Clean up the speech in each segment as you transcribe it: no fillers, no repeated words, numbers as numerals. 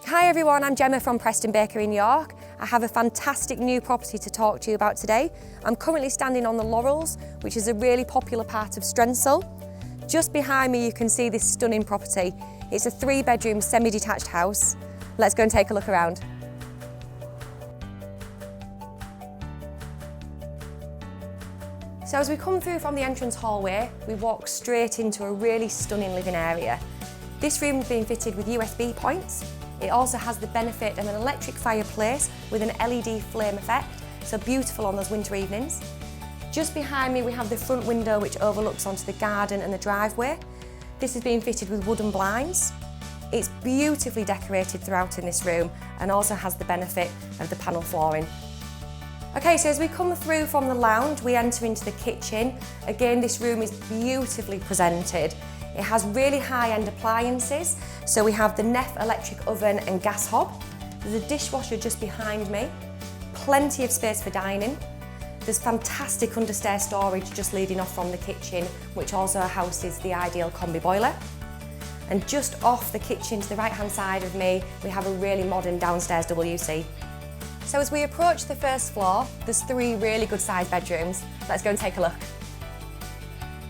Hi everyone, I'm Gemma from Preston Bakery in York. I have a fantastic new property to talk to you about today. I'm currently standing on the Laurels, which is a really popular part of Strensall. Just behind me you can see this stunning property. It's a 3-bedroom semi-detached house. Let's go and take a look around. So as we come through from the entrance hallway, we walk straight into a really stunning living area. This room is being fitted with USB points. It also has the benefit of an electric fireplace with an LED flame effect, so beautiful on those winter evenings. Just behind me we have the front window which overlooks onto the garden and the driveway. This is being fitted with wooden blinds. It's beautifully decorated throughout in this room and also has the benefit of the panel flooring. Okay, so as we come through from the lounge, we enter into the kitchen. Again, this room is beautifully presented. It has really high-end appliances. So we have the Neff electric oven and gas hob. There's a dishwasher just behind me. Plenty of space for dining. There's fantastic understair storage just leading off from the kitchen, which also houses the ideal combi boiler. And just off the kitchen to the right-hand side of me, we have a really modern downstairs WC. So as we approach the first floor, there's 3 really good sized bedrooms. Let's go and take a look.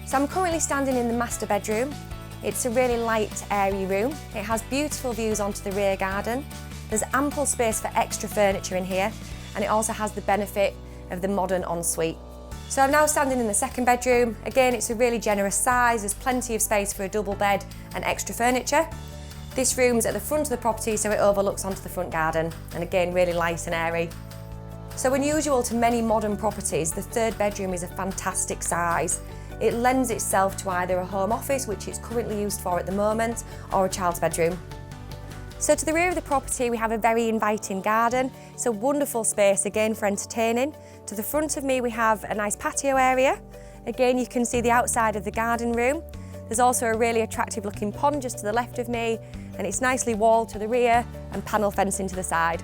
So I'm currently standing in the master bedroom. It's a really light, airy room. It has beautiful views onto the rear garden. There's ample space for extra furniture in here, and it also has the benefit of the modern ensuite. So I'm now standing in the second bedroom. Again, it's a really generous size. There's plenty of space for a double bed and extra furniture. This room's at the front of the property, so it overlooks onto the front garden, and again, really light and airy. So unusual to many modern properties, the third bedroom is a fantastic size. It lends itself to either a home office, which it's currently used for at the moment, or a child's bedroom. So to the rear of the property, we have a very inviting garden. It's a wonderful space, again, for entertaining. To the front of me, we have a nice patio area. Again, you can see the outside of the garden room. There's also a really attractive looking pond just to the left of me, and it's nicely walled to the rear and panel fencing to the side.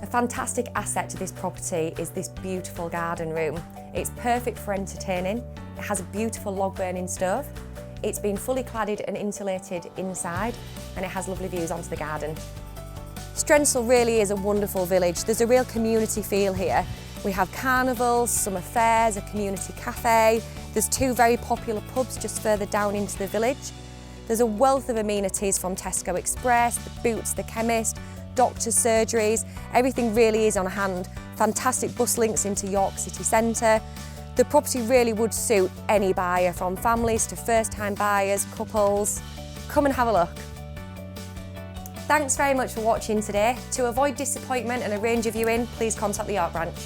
A fantastic asset to this property is this beautiful garden room. It's perfect for entertaining. It has a beautiful log burning stove. It's been fully cladded and insulated inside, and it has lovely views onto the garden. Strensall really is a wonderful village. There's a real community feel here. We have carnivals, summer fairs, a community cafe. There's 2 very popular pubs just further down into the village. There's a wealth of amenities from Tesco Express, the Boots, the chemist, doctors' surgeries. Everything really is on hand. Fantastic bus links into York city centre. The property really would suit any buyer, from families to first-time buyers, couples. Come and have a look. Thanks very much for watching today. To avoid disappointment and arrange a viewing, please contact the York branch.